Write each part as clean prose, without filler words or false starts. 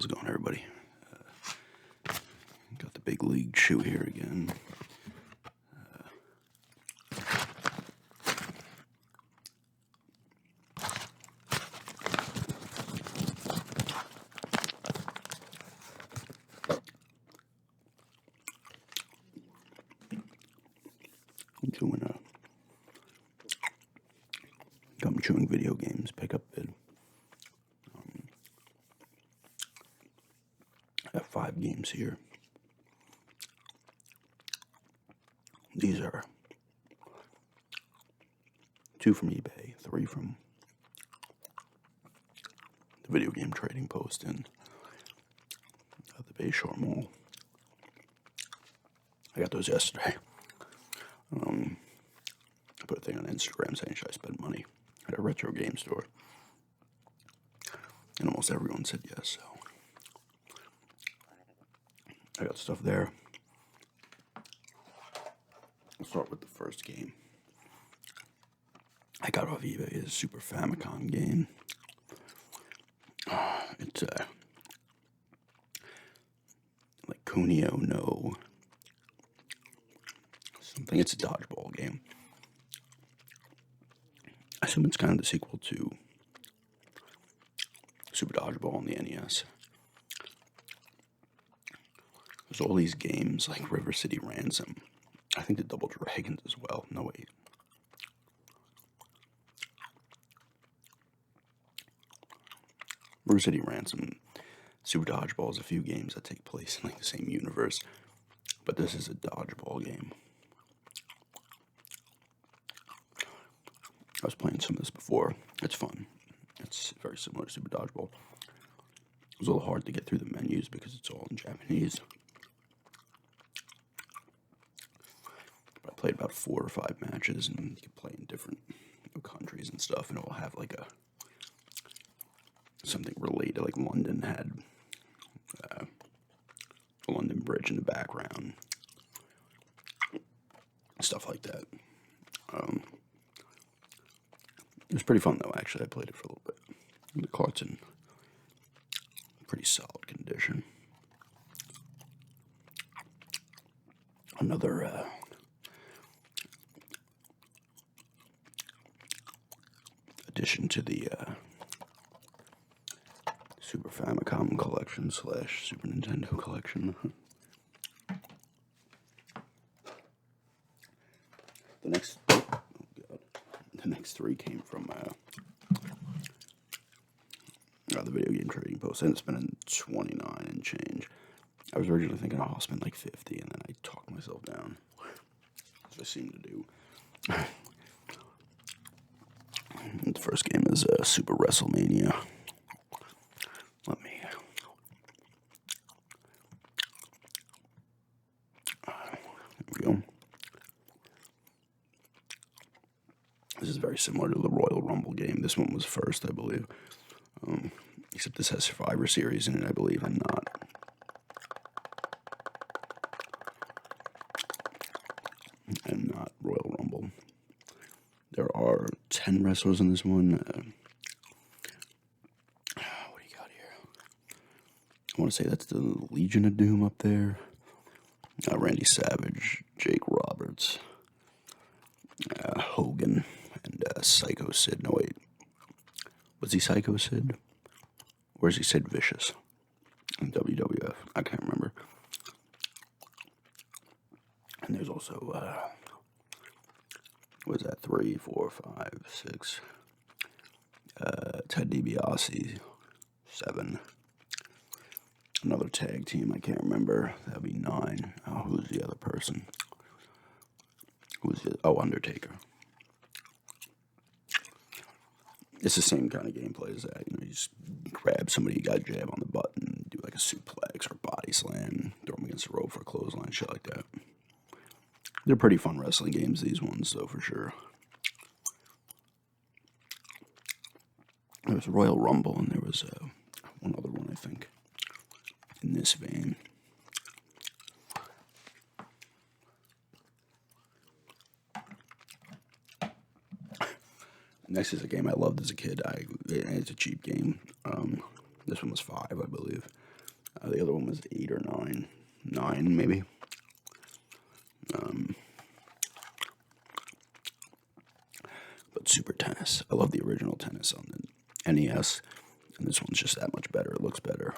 How's it going, everybody? Got the big league shoe here again. I'm chewing video games pickup bid. I have 5 games here. These are 2 from eBay, 3 from the video game trading post in the Bayshore Mall. I got those yesterday. I put a thing on Instagram saying, should I spend money at a retro game store? And almost everyone said yes, so I got stuff there. I'll start with the first game. I got off eBay is a Super Famicom game. It's like Kunio no something. It's a dodgeball game. I assume it's kind of the sequel to Super Dodgeball on the NES. There's all these games like River City Ransom. I think the Double Dragons as well. No, wait. River City Ransom, Super Dodgeball is a few games that take place in like the same universe, but this is a dodgeball game. I was playing some of this before. It's fun. It's very similar to Super Dodgeball. It was a little hard to get through the menus because it's all in Japanese. But I played about 4 or 5 matches, and you can play in different countries and stuff, and it will have like something related. Like London had the London Bridge in the background, stuff like that. It was pretty fun, though, actually. I played it for a little bit. The cart's in pretty solid condition. Another addition to the Super Famicom collection / Super Nintendo collection. The next 3 came from the video game trading post. I ended up spending 29 and change. I was originally thinking, I'll spend like 50, and then I talked myself down, as I seem to do. And the first game is Super WrestleMania. Let me. There we go. This is very similar to the Royal Rumble game. This one was first, I believe. Except this has Survivor Series in it, I believe, and not. And not Royal Rumble. There are 10 wrestlers in this one. What do you got here? I want to say that's the Legion of Doom up there. Randy Savage, Jake Roberts, Hogan, and Psycho Sid. No, wait. Was he Psycho Sid? Or is he Sid Vicious in WWF? I can't remember. And there's also, what is that? 3, 4, 5, 6. Ted DiBiase, 7. Another tag team, I can't remember. That'd be 9. Oh, who's the other person? Who's it? Oh, Undertaker. It's the same kind of gameplay as that. You know, you just grab somebody, you got jab on the button, do like a suplex or body slam, throw them against the rope for a clothesline, shit like that. They're pretty fun wrestling games, these ones, though, for sure. There was Royal Rumble, and there was one other one, I think, in this vein. Next is a game I loved as a kid. It's a cheap game. This one was $5, I believe. The other one was 8 or 9. 9, maybe. But Super Tennis. I love the original tennis on the NES. And this one's just that much better. It looks better.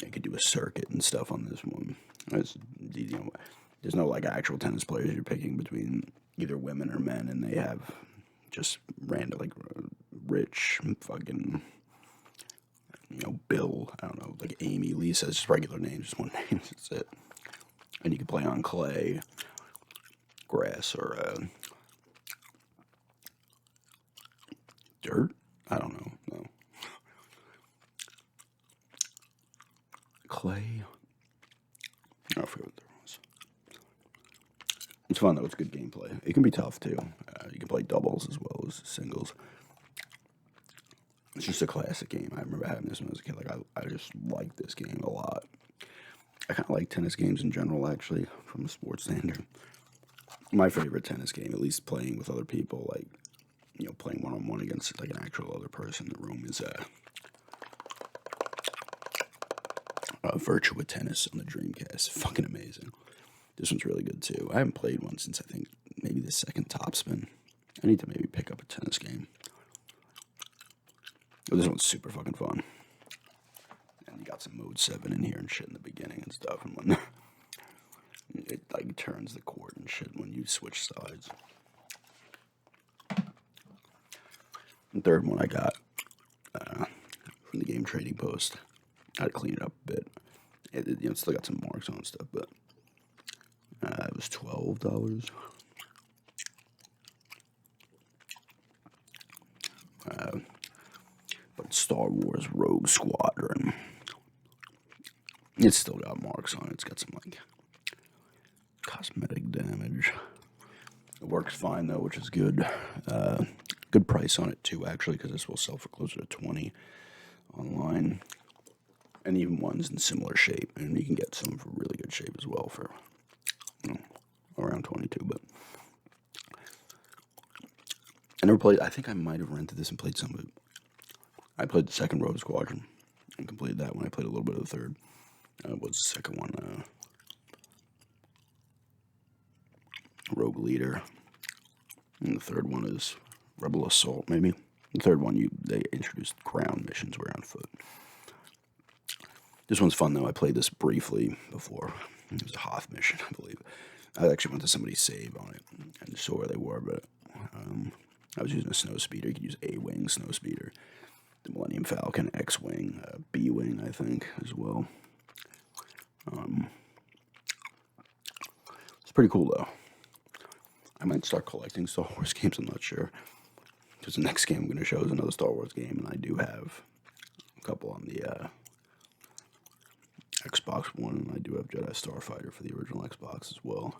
You could do a circuit and stuff on this one. There's no like actual tennis players. You're picking between either women or men, and they have just random, like, Rich, fucking, Bill, I don't know, like Amy, Lisa, it's just regular names, just one name, that's it. And you can play on clay, grass, or dirt? I don't know, no. Clay? I forget what there was. It's fun though, it's good gameplay. It can be tough too. You can play doubles as well as singles. It's just a classic game. I remember having this when I was a kid. Like, I just like this game a lot. I kind of like tennis games in general, actually, from a sports standard. My favorite tennis game, at least playing with other people, like, playing one-on-one against, like, an actual other person in the room, is Virtua Tennis on the Dreamcast. Fucking amazing. This one's really good, too. I haven't played one since, I think, maybe the second Topspin. I need to maybe pick up a tennis game. This one's super fucking fun. And you got some Mode 7 in here and shit in the beginning and stuff. And when it, like, turns the court and shit when you switch sides. The third one I got from the Game Trading Post. I had to clean it up a bit. It still got some marks on and stuff, but it was $12. But Star Wars Rogue Squadron. It's still got marks on it. It's got some, like, cosmetic damage. It works fine, though, which is good. Good price on it, too, actually, because this will sell for closer to $20 online. And even ones in similar shape. And you can get some for really good shape as well for, around $22. But I never played. I think I might have rented this and played some of it. I played the second Rogue Squadron and completed that one. I played a little bit of the third. Was the second one Rogue Leader, and the third one is Rebel Assault. Maybe the third one they introduced ground missions where on foot. This one's fun though. I played this briefly before. It was a Hoth mission, I believe. I actually went to somebody's save on it and saw where they were, but I was using a snow speeder. You could use A-wing snow speeder. The Millennium Falcon, X-Wing, B-Wing, I think, as well. It's pretty cool, though. I might start collecting Star Wars games, I'm not sure. Because the next game I'm going to show is another Star Wars game, and I do have a couple on the Xbox One, and I do have Jedi Starfighter for the original Xbox as well.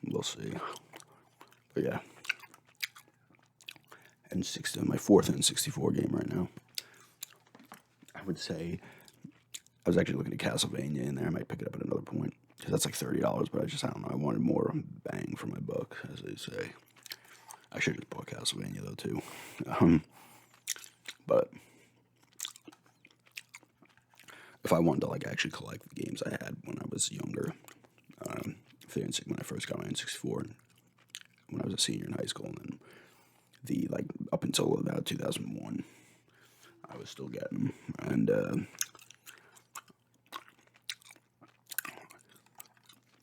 We'll see. But yeah. N60, my fourth N64 game right now. I would say, I was actually looking at Castlevania in there. I might pick it up at another point, because that's like $30, but I don't know, I wanted more bang for my buck, as they say. I should have just bought Castlevania, though, too. But if I wanted to, like, actually collect the games I had when I was younger, when I first got my N64, when I was a senior in high school, and then up until about 2001, I was still getting them, and it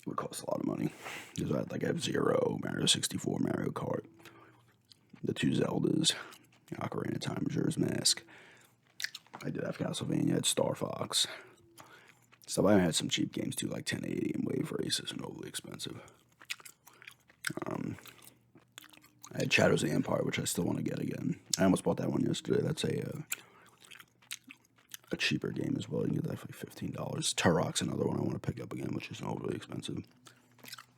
would cost a lot of money, because I had F-Zero, Mario 64, Mario Kart, the two Zeldas, Ocarina of Time, Majora's Mask. I did have Castlevania, I had Star Fox. So I had some cheap games too, like 1080 and Wave Races, and overly expensive. I had Shadows of the Empire, which I still want to get again. I almost bought that one yesterday. That's a cheaper game as well. You can get that for like $15. Turok's another one I want to pick up again, which is overly expensive.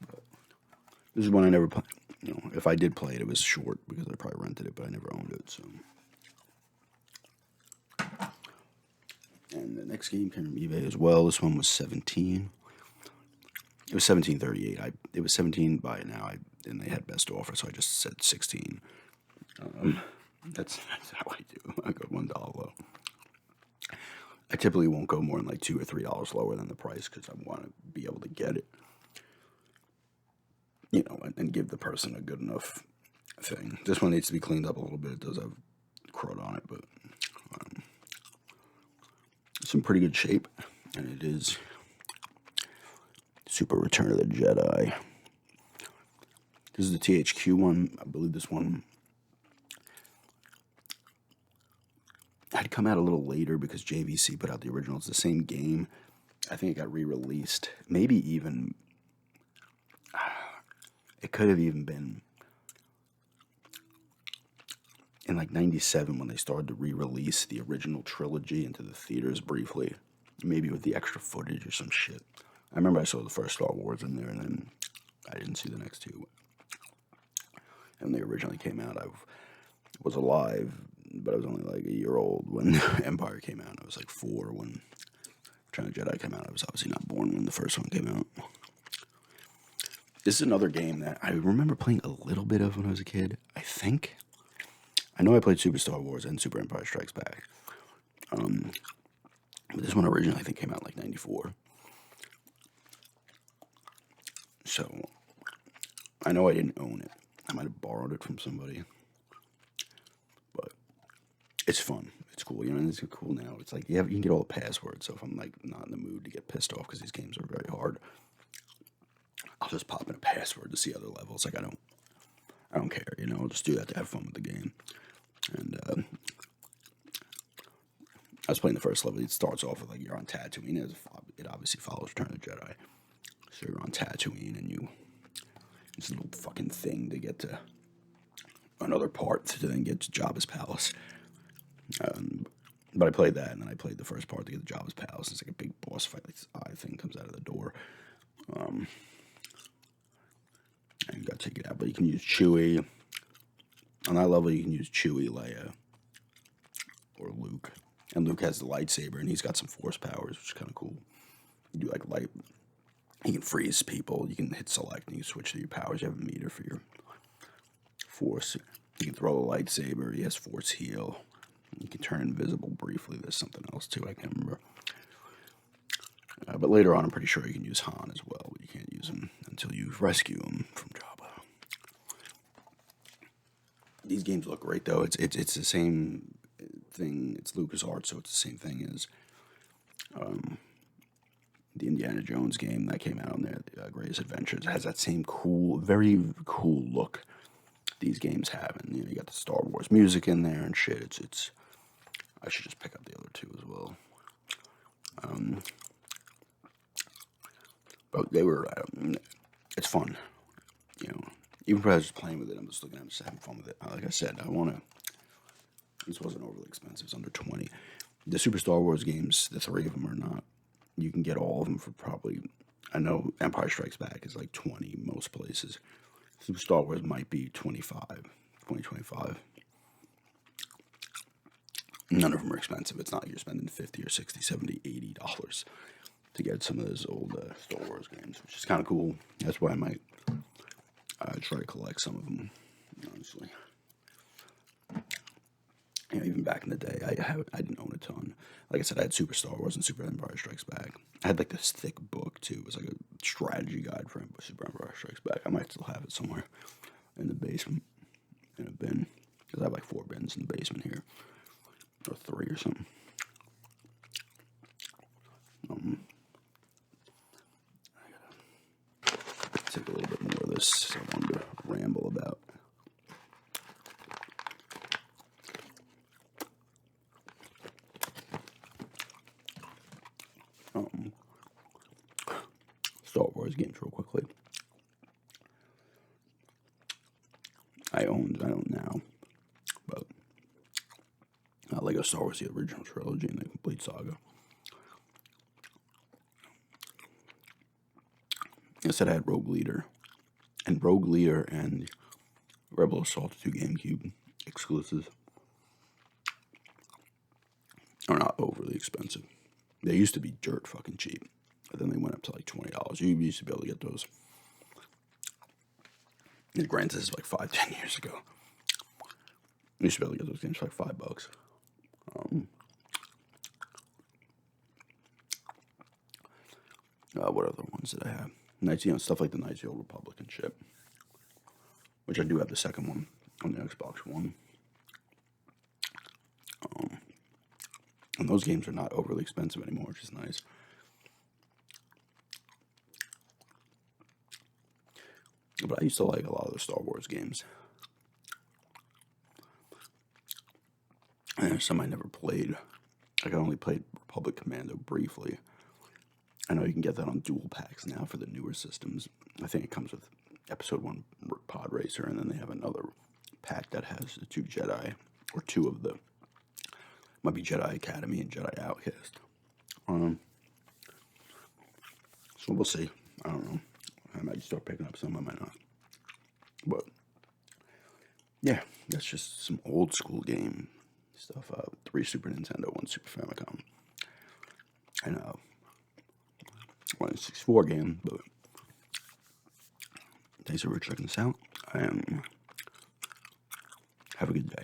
But this is one I never played. If I did play it, it was short because I probably rented it, but I never owned it. So. And the next game came from eBay as well. This one was $17. It was $17.38. It was $17 by now, and they had best offer, so I just said $16. That's how I do. I go $1 low. I typically won't go more than like $2 or $3 lower than the price because I want to be able to get it, you know, and give the person a good enough thing. This one needs to be cleaned up a little bit. It does have crud on it, but it's in pretty good shape, and it is Super Return of the Jedi. This is the THQ one. I believe this one had come out a little later because JVC put out the original. It's the same game. I think it got re-released. Maybe even... It could have even been in like 97 when they started to re-release the original trilogy into the theaters briefly. Maybe with the extra footage or some shit. I remember I saw the first Star Wars in there, and then I didn't see the next two. And when they originally came out, I was alive, but I was only like a year old when Empire came out. I was like 4 when Return of the Jedi came out. I was obviously not born when the first one came out. This is another game that I remember playing a little bit of when I was a kid, I think. I know I played Super Star Wars and Super Empire Strikes Back. But this one originally, I think, came out like 94. So, I know I didn't own it. I might have borrowed it from somebody. But it's fun. It's cool. You know, it's cool now. It's like you can get all the passwords. So if I'm like not in the mood to get pissed off because these games are very hard, I'll just pop in a password to see other levels. Like I don't care. You know, I'll just do that to have fun with the game. And I was playing the first level. It starts off with like you're on Tatooine. It obviously follows Return of the Jedi. So you're on Tatooine and this little fucking thing to get to another part to then get to Jabba's palace. But I played that, and then I played the first part to get to Jabba's palace. It's like a big boss fight. Like this eye thing comes out of the door. And you gotta take it out. But you can use Chewie. On that level, you can use Chewie, Leia, or Luke. And Luke has the lightsaber, and he's got some force powers, which is kind of cool. You do like light. You can freeze people. You can hit select, and you switch to your powers. You have a meter for your force. You can throw a lightsaber. He has force heal. You can turn invisible briefly. There's something else too. I can't remember. But later on, I'm pretty sure you can use Han as well. But you can't use him until you rescue him from Jabba. These games look great though. It's the same thing. It's LucasArts, so it's the same thing as the Indiana Jones game that came out on there, the Greatest Adventures. It has that same cool, very cool look these games have, and you got the Star Wars music in there and shit. It's. I should just pick up the other two as well. But they were. It's fun, you know. Even if I was just playing with it, I'm just looking at it, just having fun with it. Like I said, I want to. This wasn't overly expensive. It's under 20. The Super Star Wars games, the 3 of them are not. You can get all of them for probably. I know Empire Strikes Back is like 20 most places. Super Star Wars might be 25, 25. None of them are expensive. It's not like you're spending $50 or $60, $70, $80 to get some of those old Star Wars games, which is kind of cool. That's why I might try to collect some of them, honestly. You know, even back in the day, I didn't own a ton. Like I said, I had Super Star Wars and Super Empire Strikes Back. I had like this thick book too. It was like a strategy guide for Super Empire Strikes Back. I might still have it somewhere in the basement in a bin, because I have like 4 bins in the basement here, or 3 or something. I gotta take a little bit more of this. I wanted to ramble about. Star Wars games real quickly. I don't now, but Lego Star Wars, the original trilogy and the complete saga. I said I had Rogue Leader and Rebel Assault 2 GameCube exclusives are not overly expensive. They used to be dirt fucking cheap, but then they went up to like $20. You used to be able to get those. And granted, this is like 5-10 years ago. You used to be able to get those games for like $5. What other ones did I have? Knights, you know, stuff like the Knights of the Old Republic and shit. Which I do have the second one on the Xbox One. And those games are not overly expensive anymore, which is nice. But I used to like a lot of the Star Wars games. And there's some I never played. Like I only played Republic Commando briefly. I know you can get that on dual packs now for the newer systems. I think it comes with Episode 1 Pod Racer, and then they have another pack that has the 2 Jedi, or 2 of the, might be Jedi Academy and Jedi Outcast. So we'll see. I don't know. I might start picking up some, I might not. But, yeah, that's just some old school game stuff. 3 Super Nintendo, 1 Super Famicom. And, 1 64 game, but thanks for checking this out. Have a good day.